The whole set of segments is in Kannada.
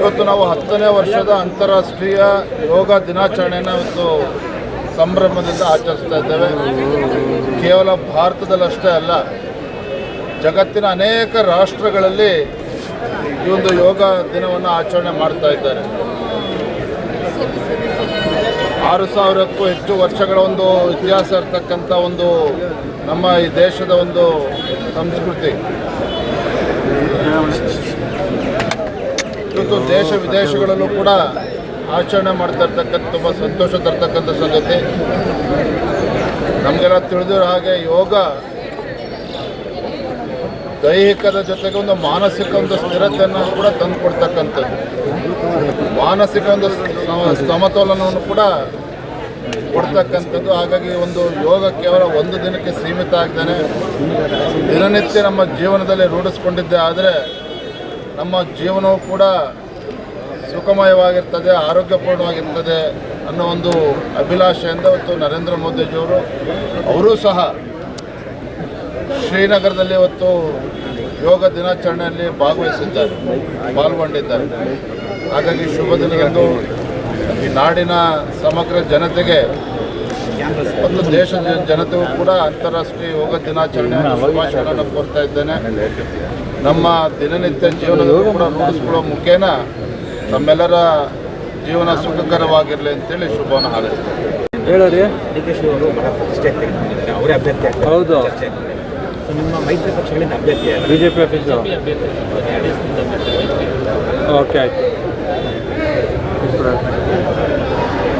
ಇವತ್ತು ನಾವು 10ನೇ ವರ್ಷದ ಅಂತಾರಾಷ್ಟ್ರೀಯ ಯೋಗ ದಿನಾಚರಣೆಯನ್ನು ಇವತ್ತು ಸಂಭ್ರಮದಿಂದ ಆಚರಿಸ್ತಾ ಇದ್ದೇವೆ. ಕೇವಲ ಭಾರತದಲ್ಲಷ್ಟೇ ಅಲ್ಲ, ಜಗತ್ತಿನ ಅನೇಕ ರಾಷ್ಟ್ರಗಳಲ್ಲಿ ಈ ಒಂದು ಯೋಗ ದಿನವನ್ನು ಆಚರಣೆ ಮಾಡ್ತಾ ಇದ್ದಾರೆ. 6,000ಕ್ಕೂ ಹೆಚ್ಚು ವರ್ಷಗಳ ಒಂದು ಇತಿಹಾಸ ಇರತಕ್ಕಂಥ ಒಂದು ನಮ್ಮ ಈ ದೇಶದ ಒಂದು ಸಂಸ್ಕೃತಿ ಇವತ್ತು ದೇಶ ವಿದೇಶಗಳಲ್ಲೂ ಕೂಡ ಆಚರಣೆ ಮಾಡ್ತಾ ಇರ್ತಕ್ಕಂಥ ತುಂಬ ಸಂತೋಷ ತರ್ತಕ್ಕಂಥ ಸಂಗತಿ. ನಮಗೆಲ್ಲ ತಿಳಿದಿರೋ ಹಾಗೆ ಯೋಗ ದೈಹಿಕದ ಜೊತೆಗೆ ಒಂದು ಮಾನಸಿಕ ಒಂದು ಸ್ಥಿರತೆಯನ್ನು ಕೂಡ ತಂದು ಕೊಡ್ತಕ್ಕಂಥದ್ದು, ಮಾನಸಿಕ ಒಂದು ಸಮತೋಲನವನ್ನು ಕೂಡ ಕೊಡ್ತಕ್ಕಂಥದ್ದು. ಹಾಗಾಗಿ ಒಂದು ಯೋಗ ಕೇವಲ ಒಂದು ದಿನಕ್ಕೆ ಸೀಮಿತ ಆಗದೇನೆ ದಿನನಿತ್ಯ ನಮ್ಮ ಜೀವನದಲ್ಲಿ ರೂಢಿಸ್ಕೊಂಡಿದ್ದೆ ಆದರೆ ನಮ್ಮ ಜೀವನವೂ ಕೂಡ ಸುಖಮಯವಾಗಿರ್ತದೆ, ಆರೋಗ್ಯಪೂರ್ಣವಾಗಿರ್ತದೆ ಅನ್ನೋ ಒಂದು ಅಭಿಲಾಷೆಯಿಂದ ಇವತ್ತು ನರೇಂದ್ರ ಮೋದಿಜಿಯವರು ಅವರೂ ಸಹ ಶ್ರೀನಗರದಲ್ಲಿ ಇವತ್ತು ಯೋಗ ದಿನಾಚರಣೆಯಲ್ಲಿ ಪಾಲ್ಗೊಂಡಿದ್ದಾರೆ. ಹಾಗಾಗಿ ಶುಭ ದಿನದಂದು ಈ ನಾಡಿನ ಸಮಗ್ರ ಜನತೆಗೆ ಮತ್ತು ದೇಶದ ಜನತೆಗೂ ಕೂಡ ಅಂತಾರಾಷ್ಟ್ರೀಯ ಯೋಗ ದಿನಾಚರಣೆ ಶುಭಾಶಯಗಳನ್ನು ಕೋರ್ತಾ ಇದ್ದೇನೆ. ನಮ್ಮ ದಿನನಿತ್ಯ ಜೀವನದಲ್ಲೂ ಕೂಡ ರೂಢಿಸ್ಕೊಳ್ಳೋ ಮುಖೇನ ನಮ್ಮೆಲ್ಲರ ಜೀವನ ಸುಖಕರವಾಗಿರಲಿ ಅಂತೇಳಿ ಶುಭವನ್ನು ಹಾರೈಸ್ತೇನೆ. ಹೇಳೋರಿ DK ಅವರು ಬಹಳ ಪ್ರತಿಷ್ಠೆ ತೆಗೆದುಕೊಂಡಿದ್ದಾರೆ, ಅವರೇ ಅಭ್ಯರ್ಥಿ ಆಗ್ತಾರೆ. ಹೌದು, ನಿಮ್ಮ ಮೈತ್ರಿ ಪಕ್ಷಗಳಿಂದ ಅಭ್ಯರ್ಥಿ BJP ಆಫೀಸು. ಓಕೆ, ಆಯಿತು.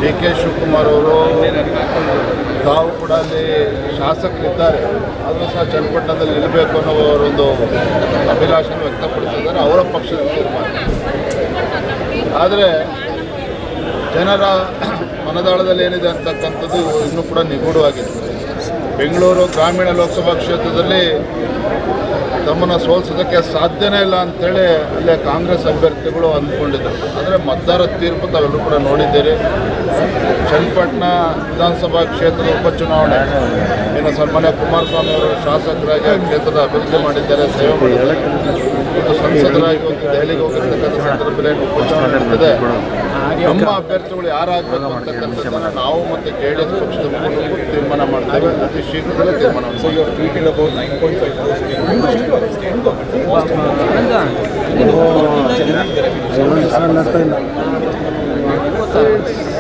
DK ಶಿವಕುಮಾರ್ ಅವರು ತಾವು ಕೂಡ ಅಲ್ಲಿ ಶಾಸಕರಿದ್ದಾರೆ, ಆದರೂ ಸಹ ಚನ್ನಪಟ್ಟಣದಲ್ಲಿ ನಿಲ್ಲಬೇಕು ಅನ್ನೋ ಅವರೊಂದು ಅಭಿಲಾಷೆ ವ್ಯಕ್ತಪಡಿಸಿದ್ದಾರೆ, ಅವರ ಪಕ್ಷದ ತೀರ್ಮಾನ. ಆದರೆ ಜನರ ಮನದಾಳದಲ್ಲಿ ಏನಿದೆ ಅಂತಕ್ಕಂಥದ್ದು ಇನ್ನೂ ಕೂಡ ನಿಗೂಢವಾಗಿದೆ. ಬೆಂಗಳೂರು ಗ್ರಾಮೀಣ ಲೋಕಸಭಾ ಕ್ಷೇತ್ರದಲ್ಲಿ ತಮ್ಮನ್ನು ಸೋಲಿಸೋದಕ್ಕೆ ಸಾಧ್ಯನೇ ಇಲ್ಲ ಅಂಥೇಳಿ ಅಲ್ಲೇ ಕಾಂಗ್ರೆಸ್ ಅಭ್ಯರ್ಥಿಗಳು ಅಂದ್ಕೊಂಡಿದ್ದರು. ಆದರೆ ಮತದಾರರ ತೀರ್ಪು ತಾವೆಲ್ಲರೂ ಕೂಡ ನೋಡಿದ್ದೀರಿ. ಚನ್ನಪಟ್ಟಣ ವಿಧಾನಸಭಾ ಕ್ಷೇತ್ರದ ಉಪಚುನಾವಣೆ ಇನ್ನು ಸನ್ಮಾನ್ಯ ಕುಮಾರಸ್ವಾಮಿ ಅವರು ಶಾಸಕರಾಗಿ ಆ ಕ್ಷೇತ್ರದ ಅಭಿವೃದ್ಧಿ ಮಾಡಿದ್ದಾರೆ, ಸೇವೆ ಮಾಡಿದ್ದಾರೆ. ಮತ್ತು ಸಂಸದರಾಗಿ ಒಂದು ದೆಹಲಿಗೆ ಹೋಗಿರ್ತಕ್ಕಂಥ ಸಂದರ್ಭದಲ್ಲಿ ಉಪಚುನಾವಣೆ ನಡೆದಿದೆ. ನಮ್ಮ ಅಭ್ಯರ್ಥಿಗಳು ಯಾರಾಗಬೇಕು ಅಂತಕ್ಕಂಥದ್ದನ್ನು ನಾವು ಮತ್ತು JDS ಪಕ್ಷದ ಮೂಲಕ ತೀರ್ಮಾನ ಮಾಡ್ತೇವೆ. ಅತಿ ಶೀಘ್ರದಲ್ಲೇ ತೀರ್ಮಾನ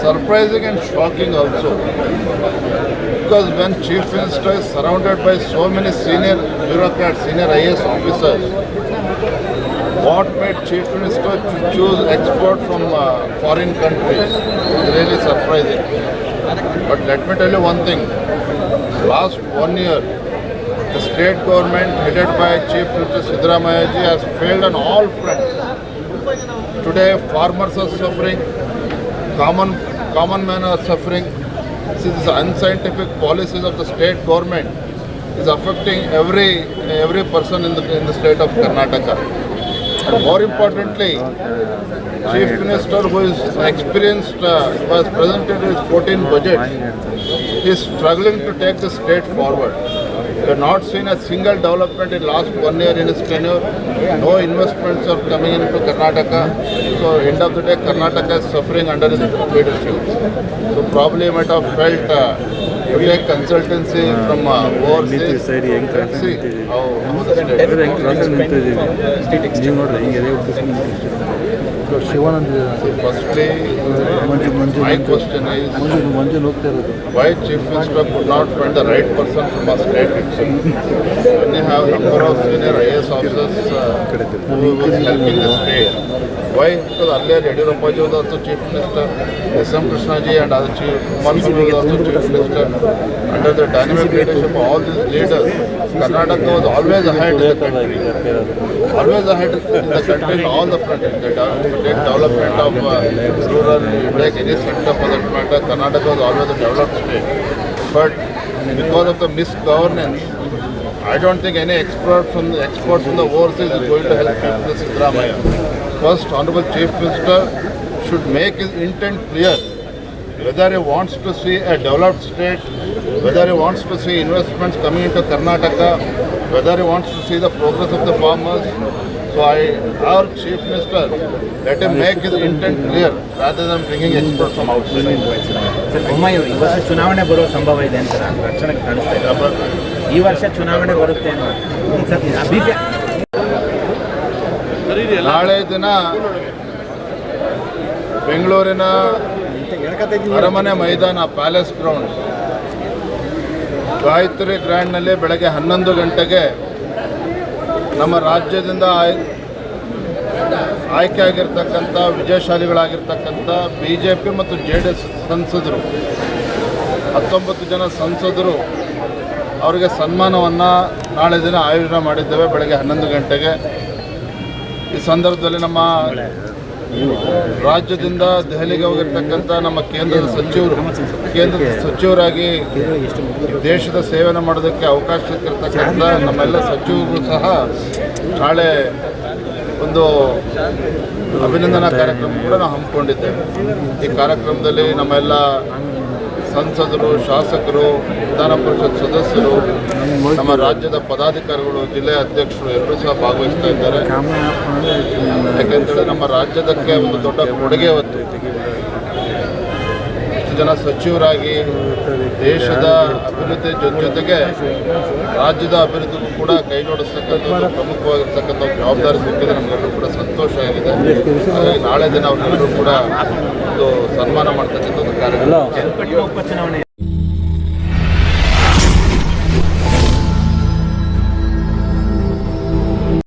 surprising and shocking also, because when Chief Minister is surrounded by so many senior bureaucrats, senior IAS officers, what made Chief Minister to choose export from foreign countries is really surprising. But let me tell you one thing, last 1 year the state government headed by Chief Minister Siddaramaiah ji has failed on all fronts. Today farmers are suffering, common man are suffering. See, these unscientific policies of the state government is affecting every person in the state of Karnataka. And more importantly, Chief Minister, who is experienced, who has presented his 14 budgets, is struggling to take the state forward. We have not seen a single development in last 1 year in his tenure. No investments are coming into Karnataka. So end of the day, Karnataka is suffering under his leadership. So probably you might have felt you take consultancy from overseas. See how the firstly, my question is, why Chief Minister could not find the right person from our state itself? When you have a number of senior IAS officers who was helping the state, why? Because earlier Yediyurappa ji was also Chief Minister, S.M. Krishna ji and other Chief Kumaraswamy was also Chief Minister. Under the dynamic leadership of all these leaders, Karnataka was always ahead in the country. Always ahead in the country in all the fronts. Take development of rural, take any sector for that matter, Karnataka was always a developed state. But because of the misgovernance, I don't think any exports from the overseas is going to help Chief Minister Siddaramaiah. First, Honorable Chief Minister should make his intent clear. Whether he wants to see a developed state, whether he wants to see investments coming into Karnataka, whether he wants to see the progress of the farmers, So our Chief Minister, let him make his intent clear rather than bringing experts from outside. Sir Bommai ಅವರು ಈ ವರ್ಷ ಚುನಾವಣೆ ಬರೋ ಸಂಭವ ಇದೆ ಅಂತ ರಕ್ಷಣೆ ಕಾಣಿಸ್ತಾ ಇದೆ. ಈ ವರ್ಷ ಚುನಾವಣೆ ಬರುತ್ತೆ ಅನ್ನೋ ಸರ್ ಅಭಿಪ್ರಾಯ ನಾಳೆ ದಿನ ಬೆಂಗಳೂರಿನ ಅರಮನೆ ಮೈದಾನ ಪ್ಯಾಲೇಸ್ ಗ್ರೌಂಡ್ ಗಾಯತ್ರಿ ಗ್ರ್ಯಾಂಡ್ನಲ್ಲಿ ಬೆಳಗ್ಗೆ 11 ಗಂಟೆಗೆ ನಮ್ಮ ರಾಜ್ಯದಿಂದ ಆಯ್ಕೆ ಆಗಿರ್ತಕ್ಕಂಥ ವಿಜಯಶಾಲಿಗಳಾಗಿರ್ತಕ್ಕಂಥ BJP ಮತ್ತು JDS ಸಂಸದರು 19 ಜನ ಸಂಸದರು ಅವರಿಗೆ ಸನ್ಮಾನವನ್ನು ನಾಳೆ ದಿನ ಆಯೋಜನೆ ಮಾಡಿದ್ದೇವೆ ಬೆಳಗ್ಗೆ 11 ಗಂಟೆಗೆ. ಈ ಸಂದರ್ಭದಲ್ಲಿ ನಮ್ಮ ರಾಜ್ಯದಿಂದ ದೆಹಲಿಗೆ ಹೋಗಿರ್ತಕ್ಕಂಥ ನಮ್ಮ ಕೇಂದ್ರದ ಸಚಿವರಾಗಿ ದೇಶದ ಸೇವೆಯನ್ನು ಮಾಡೋದಕ್ಕೆ ಅವಕಾಶ ಸಿಕ್ಕಿರ್ತಕ್ಕಂಥ ನಮ್ಮೆಲ್ಲ ಸಚಿವರು ಸಹ ನಾಳೆ ಒಂದು ಅಭಿನಂದನಾ ಕಾರ್ಯಕ್ರಮ ಕೂಡ ನಾವು ಹಮ್ಮಿಕೊಂಡಿದ್ದೇವೆ. ಈ ಕಾರ್ಯಕ್ರಮದಲ್ಲಿ ನಮ್ಮೆಲ್ಲ ಸಂಸದರು, ಶಾಸಕರು, ವಿಧಾನ ಪರಿಷತ್ ಸದಸ್ಯರು, ನಮ್ಮ ರಾಜ್ಯದ ಪದಾಧಿಕಾರಿಗಳು, ಜಿಲ್ಲೆಯ ಅಧ್ಯಕ್ಷರು ಎಲ್ಲರೂ ಸಹ ಭಾಗವಹಿಸ್ತಾ ಇದ್ದಾರೆ. ಯಾಕೆಂತೇಳಿ ನಮ್ಮ ರಾಜ್ಯದಕ್ಕೆ ಒಂದು ದೊಡ್ಡ ಕೊಡುಗೆ ಹೊತ್ತು ಇಷ್ಟು ಜನ ಸಚಿವರಾಗಿ ದೇಶದ ಅಭಿವೃದ್ಧಿ ಜೊತೆಗೆ ರಾಜ್ಯದ ಅಭಿವೃದ್ಧಿಗೂ ಕೂಡ ಕೈ ಜೋಡಿಸ್ತಕ್ಕಂಥದ್ದು ಪ್ರಮುಖವಾಗಿರ್ತಕ್ಕಂಥ ಜವಾಬ್ದಾರಿ ಸಿಕ್ಕಿದೆ. ನಮಗೆಲ್ಲರೂ ಕೂಡ ಸಂತೋಷ ಆಗಿದೆ. ಹಾಗಾಗಿ ನಾಳೆ ದಿನ ಅವರೆಲ್ಲರೂ ಕೂಡ ಒಂದು ಸನ್ಮಾನ ಮಾಡ್ತಕ್ಕಂಥದ್ದು ಕಾರ್ಯಕ್ರಮ. ಉಪಚುನಾವಣೆ